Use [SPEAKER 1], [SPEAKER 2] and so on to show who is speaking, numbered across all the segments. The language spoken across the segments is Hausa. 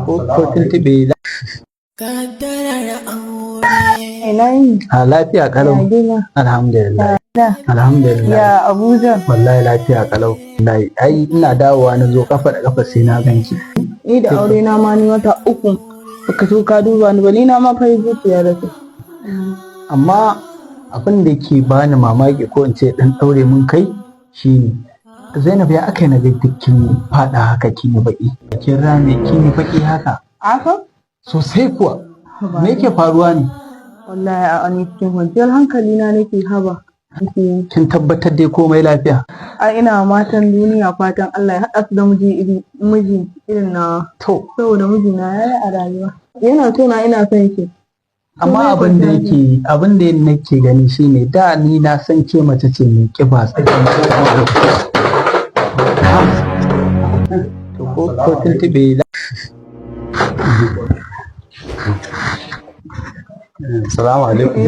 [SPEAKER 1] ko tuntuɓe a lafiya kalau. Alhamdulillah. Alhamdulillah.
[SPEAKER 2] Ya Abuja.
[SPEAKER 1] Wallahi lafiya kalau. Wallahi ai ina dawowa na zo kafa da kafa sai na ganki.
[SPEAKER 2] Ni da aure na ma ni wata uku baka so ka duba ni ba, ni na ma fa yi zuciya da su.
[SPEAKER 1] Amma abin da ke bani mamaki ko in ce dan daure mun kai shine Zainab ya aka yi na ga dukkin fada haka kini baki. Kin rame kini baki haka.
[SPEAKER 2] Aka?
[SPEAKER 1] Sosai kuwa. Me yake faruwa ne?
[SPEAKER 2] Wallahi a ni cikin kwanciyar hankali na nake haba.
[SPEAKER 1] Kin tabbatar dai komai lafiya?
[SPEAKER 2] A ina matan duniya fatan Allah ya haɗa su da miji irin na
[SPEAKER 1] To.
[SPEAKER 2] Saboda mijina ya yi a rayuwa. Yana so na ina son shi.
[SPEAKER 1] Amma abin da nake gani shine da ni na san ke mace ce mai kiba ko tuntube.
[SPEAKER 3] Salamu alaikum.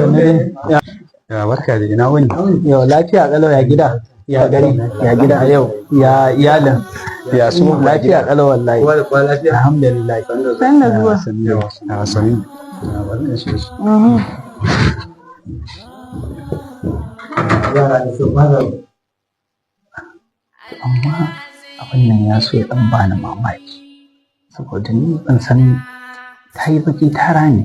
[SPEAKER 3] Ya barka da ina wani?
[SPEAKER 1] Yau lafiya kalau ya gida. Ya gari ya gida yau ya iyalin
[SPEAKER 3] Ya su
[SPEAKER 1] lafiya kalau wallahi. Alhamdulillah.
[SPEAKER 2] San da zuwa.
[SPEAKER 3] Ya sani. Ya barka shi.
[SPEAKER 1] Amma abin nan ya so ya dan bani mamaki saboda ni ban san ta yi baki tara ne.